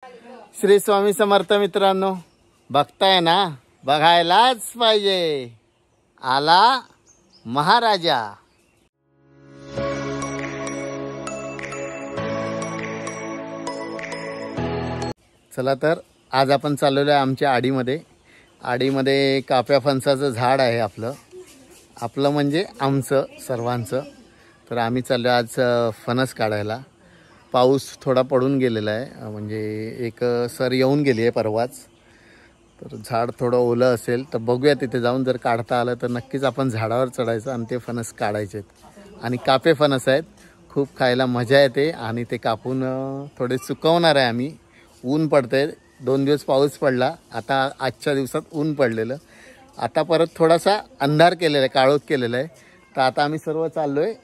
श्री स्वामी समर्थ मित्रांनो, बघताय ना, बघायलाच पाहिजे, आला महाराजा। चला तर आज आपण चाललेलो आहे आमच्या आडीमध्ये काप्या फणसाचं झाड आहे आपलं म्हणजे आमचं सर्वांचं। तर आम्ही चाललो आज फणस काढायला। पाऊस थोडा पडून गेलेला आहे, म्हणजे एक सर येऊन गेली आहे परवाच। तर झाड थोडं ओलं असेल तर बघूया तिथे जाऊन, जर काढता आलं तर नक्कीच आपण झाडावर चढायचं आणि ते फणस काढायचे। आणि कापे फणस आहेत, खूप खायला मजा येते आणि ते कापून थोडे सुकवणार आहे आम्ही। ऊन पडते, 2 दिवस पाऊस पडला, आता आजच्या दिवसात ऊन पडलेलं, आता परत थोडासा अंधार केलेला आहे, काळोख केलेला आहे। तर आता आम्ही सर्व चाललोय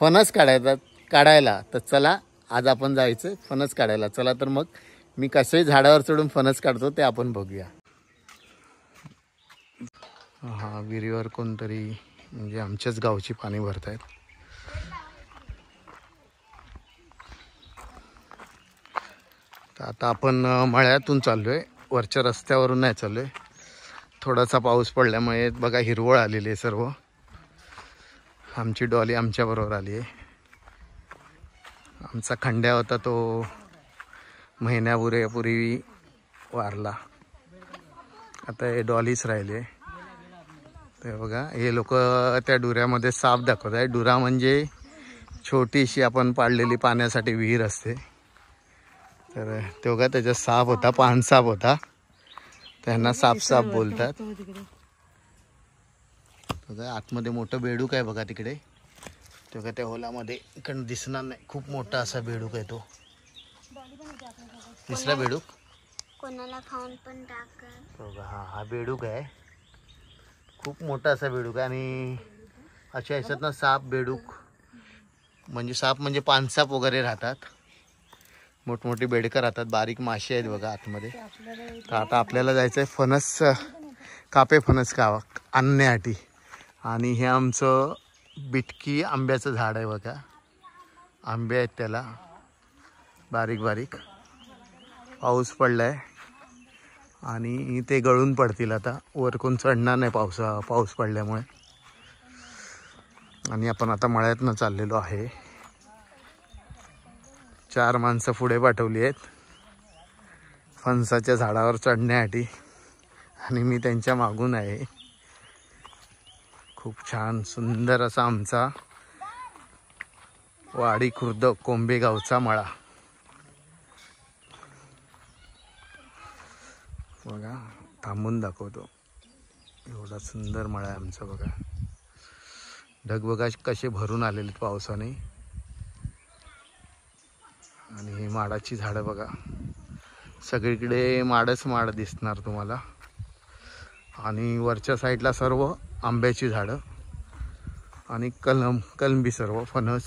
फणस काढायला। तर चला आज आपण जायचं फणस काढायला। चला तर मग मी कसे झाडावर चढून फणस काढतो ते आपण बघूया। हा विहिरीवर कोणतरी म्हणजे आमच्याच गावची पाणी भरतायत। तर आता आपण मळ्यातून चाललोय, वरच्या रस्त्यावरून नाही चाललोय। थोडासा पाऊस पडल्यामुळे बघा हिरवळ आलेली आहे सर्व। आमची डॉली आमच्या बरोबर आली आहे। आमचा खंड्या होता तो महिन्यापूर्वी वारला, आता हे डॉलीच राहिले। ते बघा हे लोक त्या डुऱ्यामध्ये साप दाखवत आहे। डुरा म्हणजे छोटीशी आपण पाडलेली पाण्यासाठी विहीर असते। तर ते बघा त्याच्यात साप होता, पानसाप होता, त्यांना साप बोलतात। बघा आतमध्ये मोठं बेडूक आहे बघा तिकडे, तेव्हा त्या होलामध्ये इकडं दिसणार नाही, खूप मोठा असा बेडूक आहे तो। तिसरा बेडूक कोणाला खाऊन पण टाकत बघा, हा बेडूक आहे, खूप मोठा असा बेडूक आहे। आणि अशा ह्याच्यात ना साप बेडूक म्हणजे पानसाप वगैरे राहतात, मोठमोठी बेडकं राहतात, बारीक मासे आहेत बघा आतमध्ये। तर आता आपल्याला जायचं आहे कापे फणस आणण्यासाठी। आणि हे आमचं बिटकी आंब्याचं झाड आहे बघा, आंबे आहेत त्याला बारीक बारीक। पाऊस पडलाय आणि ते गळून पडतील, आता वर कोण चढणार नाही पाऊस पडल्यामुळे। आणि आपण आता मळ्यातनं चाललेलो आहे, 4 माणसं पुढे पाठवली आहेत फणसाच्या झाडावर चढण्यासाठी आणि मी त्यांच्या मागून आहे। खूप छान सुंदर असा आमचा वाडी खुर्द कोंबेगावचा मळा बघा, थांबून दाखवतो, एवढा सुंदर मळा आहे आमचा बघा। ढग बघा कसे भरून आलेले पावसाने। आणि ही माडाची झाडं बघा, सगळीकडे माडच दिसणार तुम्हाला। आणि वरच्या साईडला सर्व आंब्याची झाडं आणि कलमी सर्व फणस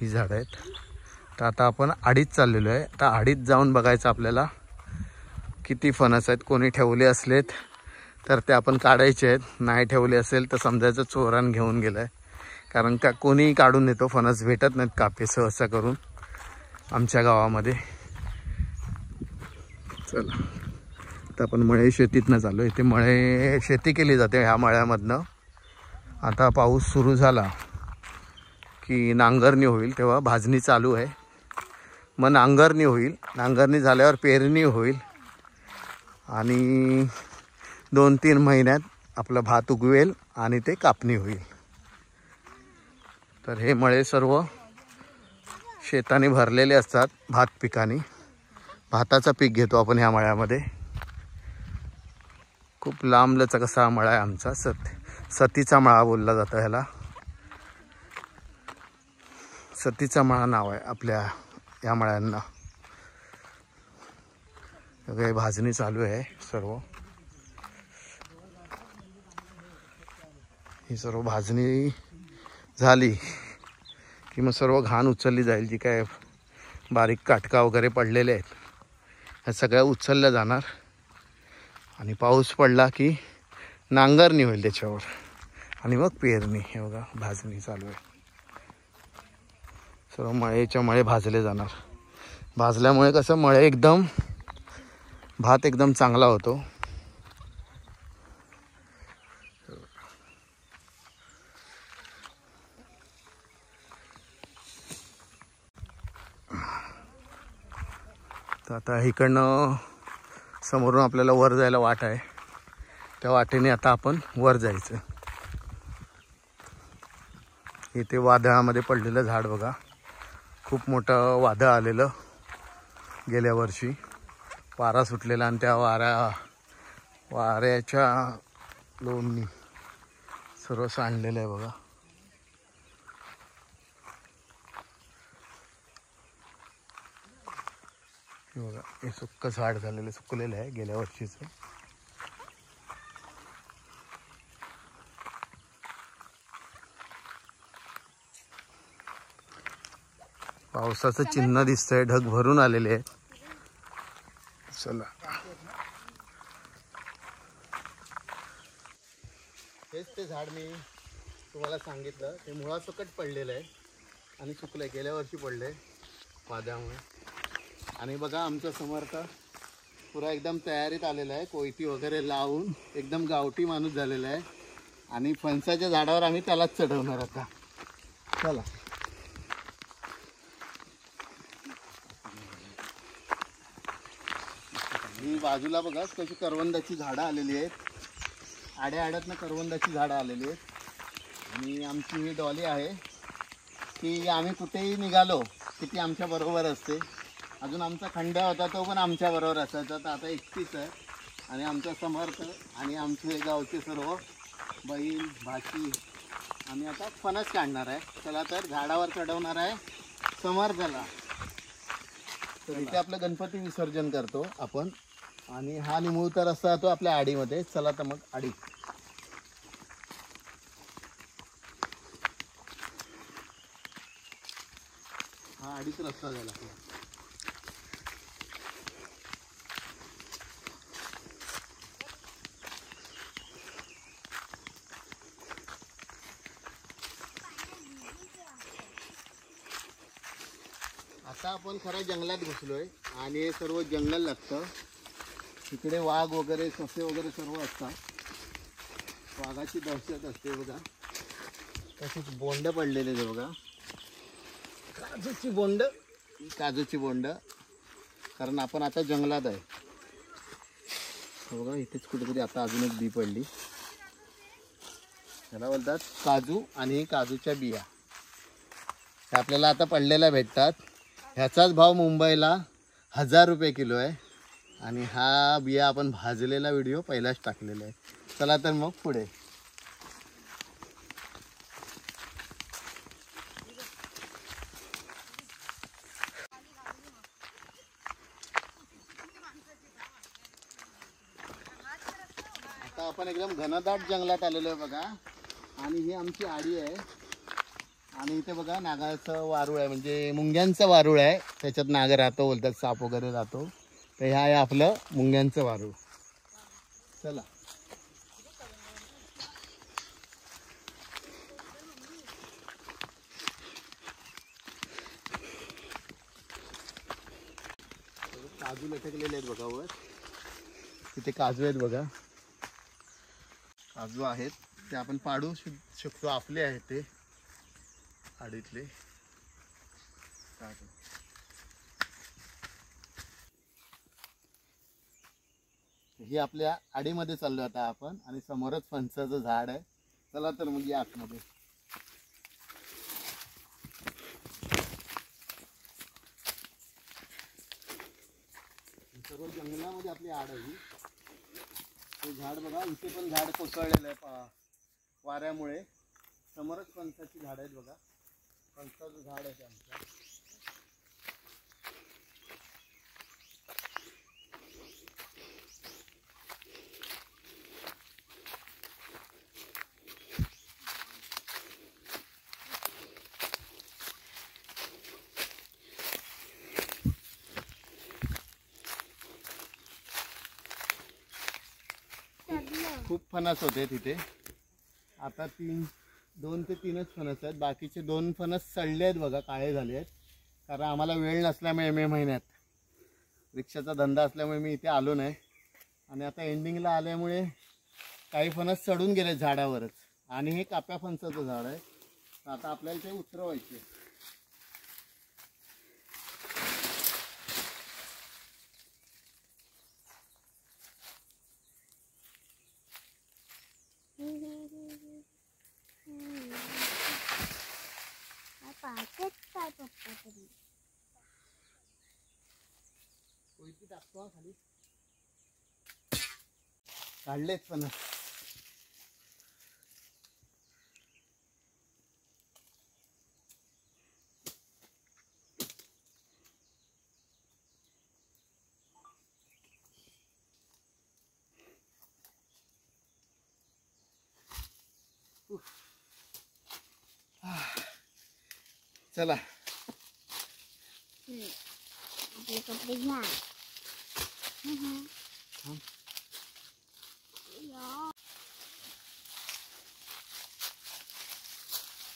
ही झाडं आहेत। तर आता आपण आडीत चाललेलो आहे, तर आडीत जाऊन बघायचं आपल्याला किती फणस आहेत। कोणी ठेवले असलेत तर ते आपण काढायचे आहेत, नाही ठेवले असेल तर समजायचं चोरान घेऊन गेलाय। कारण का कोणी काढून नेतो, फणस भेटत नाहीत कापे सहसा करून आमच्या गावामध्ये। चला तर आपण मळे शेतीतनं चालू, इथे मळे शेती केली जाते ह्या मळ्यामधनं। आता पाऊस सुरू झाला की नांगरणी होईल, तेव्हा भाजणी चालू आहे, मग नांगरणी होईल, नांगरणी झाल्यावर पेरणी होईल आणि 2-3 महिन्यात आपला भात उगवेल आणि ते कापणी होईल। तर हे मळे सर्व शेताने भरलेले असतात भात पिकाने। भाताचं पीक घेतो आपण ह्या मळ्यामध्ये। खूप लांबलचक असा मळा आहे आमचा, सतीचा मळा बोलला जातो ह्याला, सतीचा मळा नाव आहे आपल्या या मळ्यांना। सगळे भाजणी चालू आहे सर्व, ही सर्व भाजणी झाली की मग सर्व घाण उचलली जाईल, जी काय बारीक काटका वगैरे पडलेले आहेत ह्या सगळ्या उचलल्या जाणार। आणि पाऊस पडला की नांगरणी होईल त्याच्यावर आणि मग पेरणी। हे बघा भाजणी चालू आहे, सर्व मळे भाजले जाणार। भाजल्यामुळे कसं मळे एकदम भात एकदम चांगला होतो. तर आता इकडनं समोरून आपल्याला वर जायला वाट आहे. त्या वाटेने आता आपण वर जायचं. इथे वादळामध्ये पडलेलं झाड बघा. खूप मोठं वादळ आलेलं गेल्या वर्षी. वारा सुटलेला आणि त्या वाऱ्याच्या लोणनी सर्व सांडलेलं आहे बघा. हे बघा, हे सुक्क झाड झालेलं सुकलेलं आहे गेल्या वर्षीचं. पावसाचं चिन्ह दिसतंय. ढग भरून आलेले आहेत. चला, हेच ते झाड मी तुम्हाला सांगितलं. ते मुळासकट पडलेलं आहे आणि सुकलंय. गेल्या वर्षी पडले वादळामुळे. आणि बघा आमचा समर्थ पुरा एकदम तयारीत आलेला आहे. कोयती वगैरे लावून एकदम गावठी माणूस झालेला आहे. आणि फणसाच्या झाडावर आम्ही त्यालाच चढवणार आता. चला, ही बाजूला बघा कशी करवंदाची झाडं आलेली आहेत. आड्याआड्यातनं करवंदाची झाडं आलेली आहेत. आणि आमची ही डॉली आहे की आम्ही कुठेही निघालो की ती आमच्या बरोबर असते. अजून आमचा खंड्या होता तो पण आमच्या बरोबर असायचा. तर आता एकटीच आहे. आणि आमचा समर्थ आणि आमचे गावचे सर्व बहीण भाची आम्ही आता फणस काढणार आहे. चला तर झाडावर चढवणार आहे समर्थला. तर इथे आपलं गणपती विसर्जन करतो आपण. आणि हा निमुळता रस्ता जातो आपल्या आडीमध्ये. चला तर मग आडी. हा आडीच रस्ता झाला आपला. आता आपण खऱ्या जंगलात घुसलोय आणि हे सर्व जंगल लागतं. इकडे वाघ वगैरे ससे वगैरे सर्व असतात. वाघाची दहशत असते बघा. तशीच बोंड पडलेले ते बघा. काजूची बोंड, काजूची बोंड. कारण आपण आता जंगलात आहे. बघा इथेच कुठेतरी आता अजून एक बी पडली. त्याला बोलतात काजू. आणि काजूच्या बिया हे आपल्याला आता पडलेल्या भेटतात. ह्याचाच भाव मुंबईला 1000 रुपये किलो आहे. आणि हा बिया आपण भाजलेला व्हिडिओ पहिलाच टाकलेला आहे. चला तर मग पुढे. आता आपण एकदम घनदाट जंगलात आलेलो आहे बघा. आणि ही आमची आडी आहे. आणि इथे बघा नागाचं वारूळ आहे. म्हणजे मुंग्यांचं वारूळ आहे. त्याच्यात नाग राहतो बोलतात. साप वगैरे राहतो. तर ह्या आहे आपलं मुंग्यांचं वारूळ. चला, काजू लटकलेले आहेत बघा वर. तिथे काजू आहेत बघा. काजू आहेत ते आपण पाडू शकतो. आपले आहेत ते आडीतले काजू. ही आपल्या आडीमध्ये चाललो आता आपण. आणि समोरच फणसाचं झाड आहे. चला तर मग या आतमध्ये. सर्व जंगलामध्ये आपली आड आहे. ते झाड बघा. इथे पण झाड कोसळलेलं आहे वाऱ्यामुळे. समोरच फणसाची झाड आहेत बघा. फणसाचं झाड आहे आमचं. खूप फणस होते तिथे. आता 2 ते 3च फणस आहेत. बाकीचे 2 फणस सडले आहेत बघा. काळे झाले आहेत. कारण आम्हाला वेळ नसल्यामुळे मे महिन्यात रिक्षाचा धंदा असल्यामुळे मी इथे आलो नाही. आणि आता एंडिंगला आल्यामुळे काही फणस चढून गेले झाडावरच. आणि हे काप्या फणसाचं झाड आहे. तर आता आपल्याला ते उतरवायचे. काय पप्पा तरी टाकतो खाली. काढलेत फणस. चला आपले कपडे घ्या.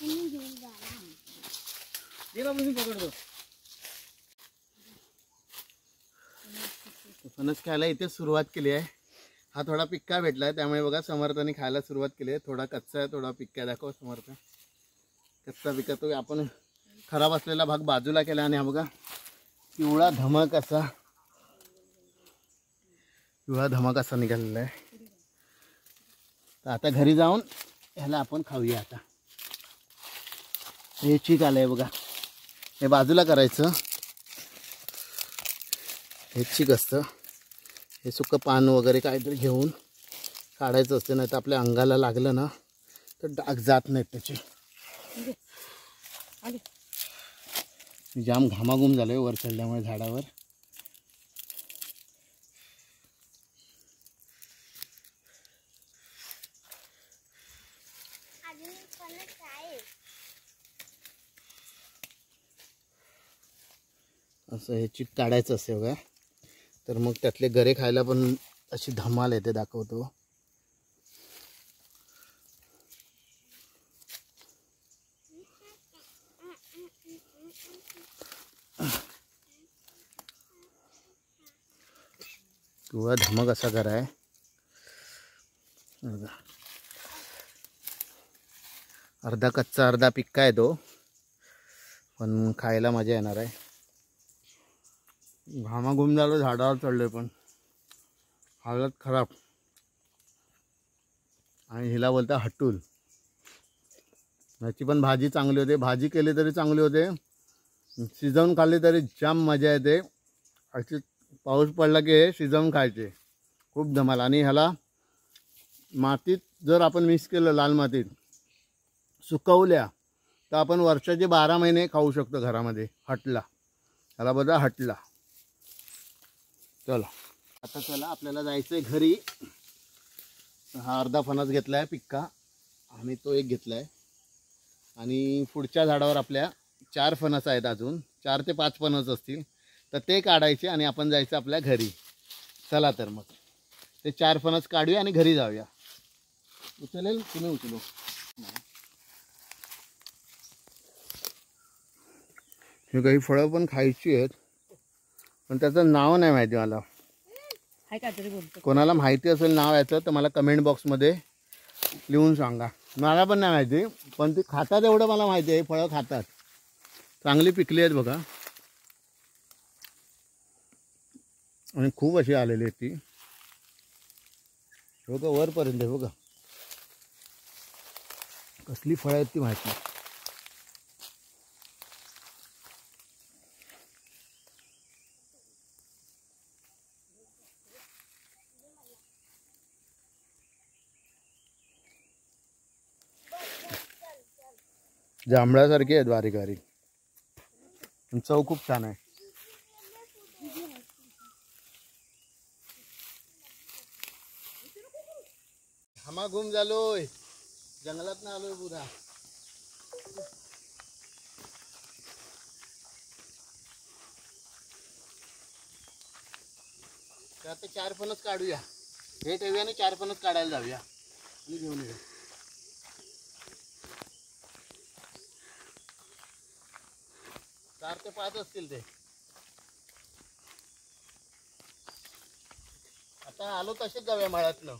घेऊन जा. पकडतो. फणस खायला इथे सुरुवात केली आहे. हा थोडा पिक्का भेटलाय त्यामुळे बघा समर्थाने खायला सुरुवात केली आहे. थोडा कच्चा आहे, थोडा पिक्का. दाखव समर्थ. कच्चा पिक्का तो आपण खराब असलेला भाग बाजूला केला. आणि हा बघा पिवळा धमक असा निघालेला आहे. तर आता घरी जाऊन ह्याला आपण खाऊया. आता हे चीक आलंय बघा. हे बाजूला करायचं. हे चीक असतं. हे सुकं पान वगैरे काहीतरी घेऊन काढायचं असतं. नाही तर आपल्या अंगाला लागलं ना तर डाग जात नाहीत त्याचे. जाम घामाघूम झालोय वर चढल्यामुळे झाडावर. असं हे चीक काढायचं असते बघा. तर मग त्यातले गरे खायला पण अशी धमाल येते. दाखवतो. किंवा धमक असा गरा आहे. अर्धा कच्चा अर्धा पिक्का आहे तो. पण खायला मजा येणार आहे. घामाघूम झालं झाडावर चढलोय पण हालत खराब. आणि हिला बोलता हट्टूल. याची पण भाजी चांगली होते. भाजी केली तरी चांगली होते. शिजवून खाल्ली तरी जाम मजा येते. अशी पाऊस पडला की हे शिजवून खायचे खूप धमाल. आणि ह्याला मातीत जर आपण मिक्स केलं, लाल मातीत सुकवल्या तर आपण वर्षाचे 12 महिने खाऊ शकतो घरामध्ये. हटला ह्याला बघा हटला. चला आता चला आपल्याला जायचं आहे घरी. हा अर्धा फणस घेतला आहे पिक्का. आम्ही तो एक घेतला आहे. आणि पुढच्या झाडावर आपल्या 4 फणस आहेत. अजून 4 ते 5 फणस असतील. तर ते काढायचे आणि आपण जायचं आपल्या घरी. चला तर मग ते 4 फणस काढूया आणि घरी जाऊया. उचलेल तुम्ही उचलो. हे काही फळं पण खायची आहेत पण त्याचं नाव नाही माहिती मला. कोणाला माहिती असेल नाव याचं तर मला कमेंट बॉक्समध्ये लिहून सांगा. मला पण नाही माहिती पण ती खातात एवढं मला माहिती आहे. फळं खातात. चांगली पिकली आहेत बघा. आणि खूप अशी आलेली आहेत ती. बघा वरपर्यंत आहे बघा. कसली फळं आहेत ती माहिती नाही. जांभळासारखी आहेत बारीक बारीक. चव खूप छान आहे. घामाघूम झालोय. जंगलात ना आलोय पुरा. तर आता 4 फणस काढूया. हे ठेवूया आणि 4 फणस काढायला जाऊया आणि घेऊन येऊया. 4 ते 5 असतील ते. आता आलो तसेच जाऊया माळ्यातनं.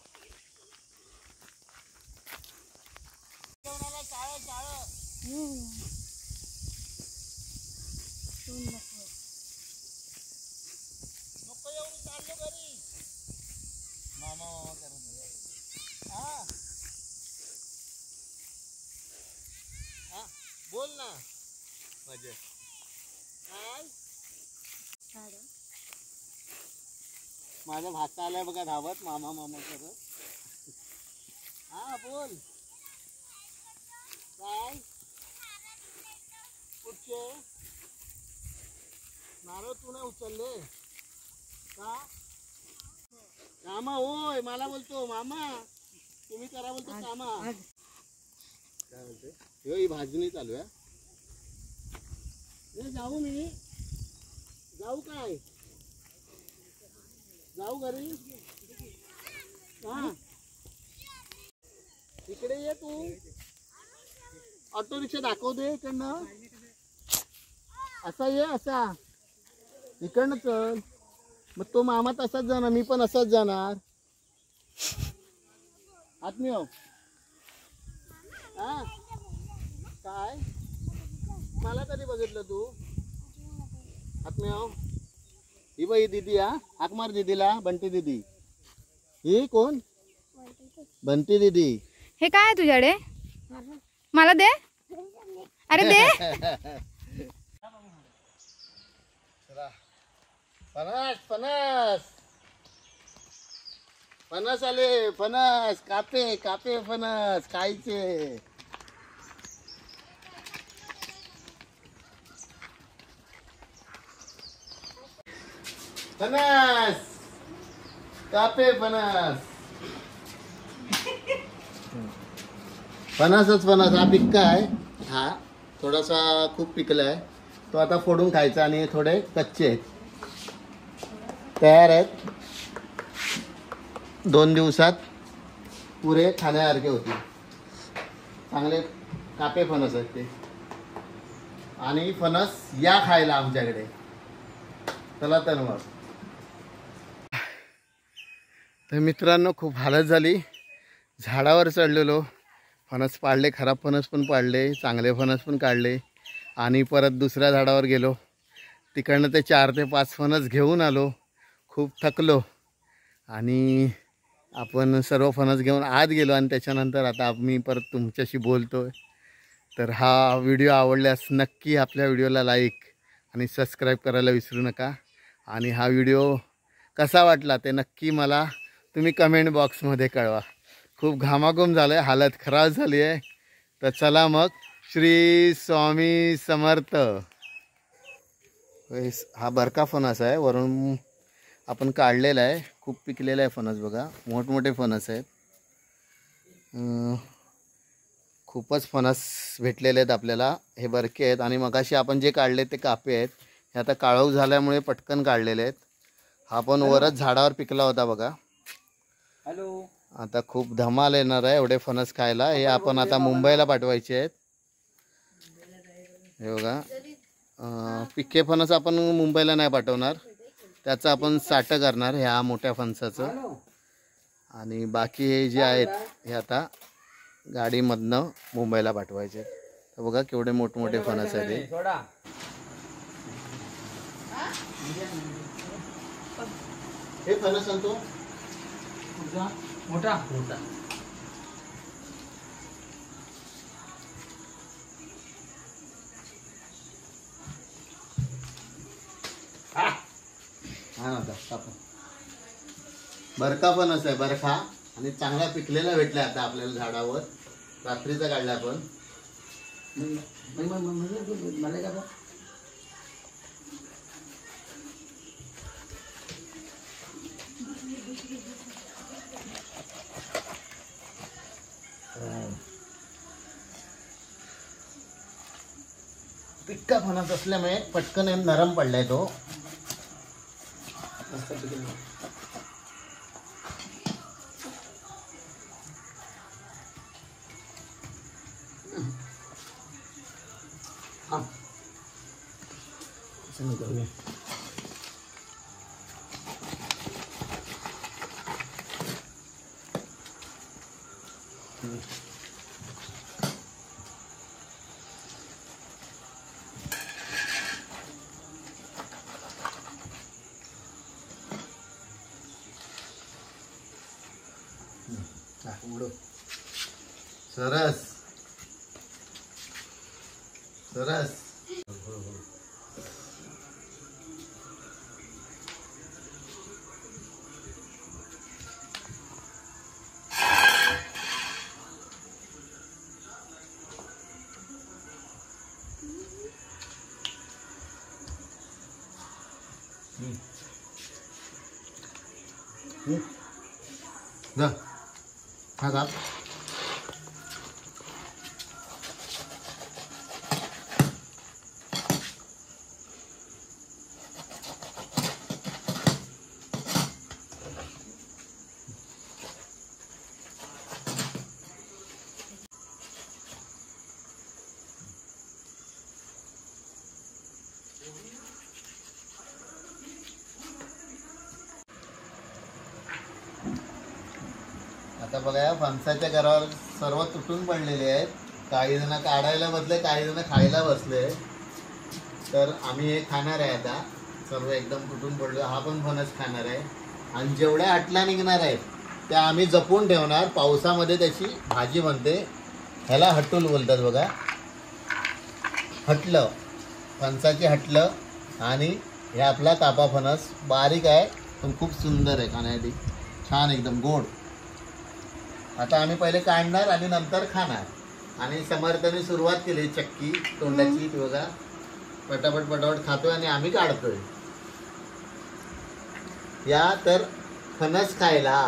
नको एवढी चाललो घरी. मामा करत हा हा बोल ना. मजे काय माझा भाचा आलाय बघा धावत मामा मामा करत. हा बोल काय कुठचे नारळ तू नाही उचलले का? कामा होय मला बोलतो मामा तुम्ही करा बोलतो कामा. काय बोलते ह्यो ही भाजणी चालू आहे. जाऊ मी जाऊ काय जाऊ घरी हा इकडे ये तू. ऑटो रिक्षा दाखव दे इकडनं. असा ये असा इकडनं चल. मग तो मामा तसाच जाणार मी पण असाच जाणार. आत्मीय हा काय मला कधी बघितलं तू आत्मीय ही बाई दीदी हा हाक मार दीदीला. बंटी दीदी ही कोण बंटी दीदी. हे काय आहे तुझ्याकडे मला दे. अरे दे. फणस फणस फणस आले फणस कापे कापे फणस खायचे. फणस कापे फणस फणसच फणस. हा पिक्का आहे. हा थोडासा खूप पिकला आहे तो आता फोडून खायचा. आणि थोडे कच्चे आहेत तयार आहेत. 2 दिवसात पुरे खाण्यासारखे होतील. चांगले कापे फणस आहेत ते. आणि फणस या खायला आमच्याकडे. चला तर मग. तर मित्रांनो खूप हालत झाली. झाडावर चढलेलो फणस पाडले. खराब फणस पण पाडले चांगले फणस पण काढले. आणि परत दुसऱ्या झाडावर गेलो. तिकडनं ते 4 ते 5 फणस घेऊन आलो. खूप थकलो आणि आपण सर्व फणस घेऊन आत गेलो. आणि त्याच्यानंतर आता मी परत तुमच्याशी बोलतो. तर हा व्हिडिओ आवडल्यास नक्की आपल्या व्हिडिओला लाईक आणि सबस्क्राईब करायला विसरू नका. आणि हा व्हिडिओ कसा वाटला ते नक्की मला तुम्ही कमेंट बॉक्समध्ये कळवा. खूप घामाघूम झालं आहे हालत खराब झाली आहे. तर चला मग श्री स्वामी समर्थ. हा बरका फणस आहे वरून आपण काढलेला आहे. खूप पिकलेला आहे फणस बघा. मोठमोठे फणस आहेत. खूपच फणस भेटलेले आहेत आपल्याला. हे बरके आहेत. आणि मगाशी आपण जे काढले ते कापे आहेत. हे आता काळोख झाल्यामुळे पटकन काढलेले आहेत. हा पण वरच झाडावर पिकला होता बघा. हॅलो. आता खूप धमाल येणार आहे एवढे फणस खायला. हे आपण आता मुंबईला पाठवायचे आहेत. हे बघा पिके फणस आपण मुंबईला नाही पाठवणार. त्याचं आपण साठं करणार ह्या मोठ्या फणसाचं. आणि बाकी हे जे आहेत हे आता गाडीमधनं मुंबईला पाठवायचे आहेत. तर बघा केवढे मोठमोठे फणस आहेत हे. हे फणस आणतो मोठा मोठा. हा ना बरका फणस आहे बरका. आणि चांगला पिकलेला भेटला आता आपल्याला झाडावर. रात्रीचा काढला आपण. मला का पिक्का फणस असल्यामुळे पटकन नरम पडलाय तो. उडो. सरस सरस. जा हा का. आता बघा या फणसाच्या घरावर सर्व तुटून पडलेले आहेत. काही जण काढायला बसले, काही जण खायला बसले. तर आम्ही हे खाणार आहे आता. सर्व एकदम तुटून पडलो. हा पण फणस खाणार आहे. आणि जेवढ्या हटला निघणार आहेत त्या आम्ही जपून ठेवणार. पावसामध्ये त्याची भाजी बनते. ह्याला हटूल बोलतात बघा. हटलं, फणसाची हटलं. आणि हे आपला कापा फणस बारीक आहे पण खूप सुंदर आहे खाण्यासाठी. छान एकदम गोड. आता आम्ही पहिले काढणार आणि नंतर खाणार. आणि समर्थाने सुरुवात केली चक्की तोंडाची. बघा पटापट पटापट खातोय आणि आम्ही काढतोय. या तर फणस खायला.